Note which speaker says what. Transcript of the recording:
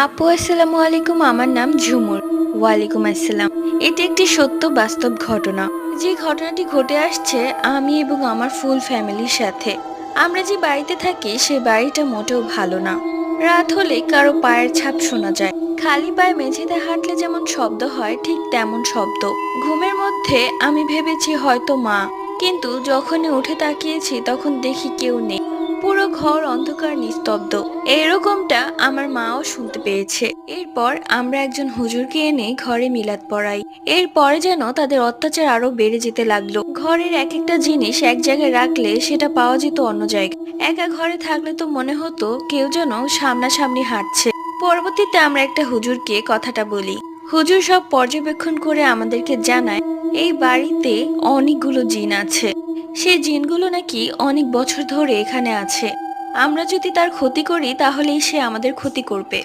Speaker 1: আপু আসসালামু আলাইকুম। আমার নাম ঝুমুর। ওয়ালাইকুম আসসালাম। এটি একটি সত্য বাস্তব ঘটনা। যে ঘটনাটি ঘটে আসছে আমি এবং আমার ফুল ফ্যামিলির সাথে। আমরা যে বাড়িতে থাকি সেই বাড়িটা মোটেও ভালো না। রাত হলে কারো পায়ের ছাপ শোনা যায়। খালি পায়ে মেঝেতে হাঁটলে যেমন শব্দ হয় ঠিক তেমন শব্দ। ঘুমের মধ্যে আমি ভেবেছি হয়তো মা, কিন্তু যখনই উঠে তাকিয়েছি তখন দেখি কেউ নেই। পুরো ঘর অন্ধকার নিস্তব্ধ। এরকমটা আমার মাও শুনতে পেয়েছে। এরপর আমরা একজন হুজুরকে এনে ঘরে মিলাদ পড়াই। এরপরে যেন তাদের অত্যাচার আরো বেড়ে যেতে লাগলো। ঘরের এক একটা জিনিস এক জায়গায় রাখলে সেটা পাওয়া যেত অন্য জায়গায়। একা ঘরে থাকলে তো মনে হতো কেউ যেন সামনাসামনি হাঁটছে। পরবর্তীতে আমরা একটা হুজুরকে কথাটা বলি। হুজুর সব পর্যবেক্ষণ করে আমাদেরকে জানায় এই বাড়িতে অনেকগুলো জিন আছে। সেই জিনগুলো নাকি অনেক বছর ধরে এখানে আছে। আমরা যদি তার ক্ষতি করি তাহলেই সে আমাদের ক্ষতি করবে।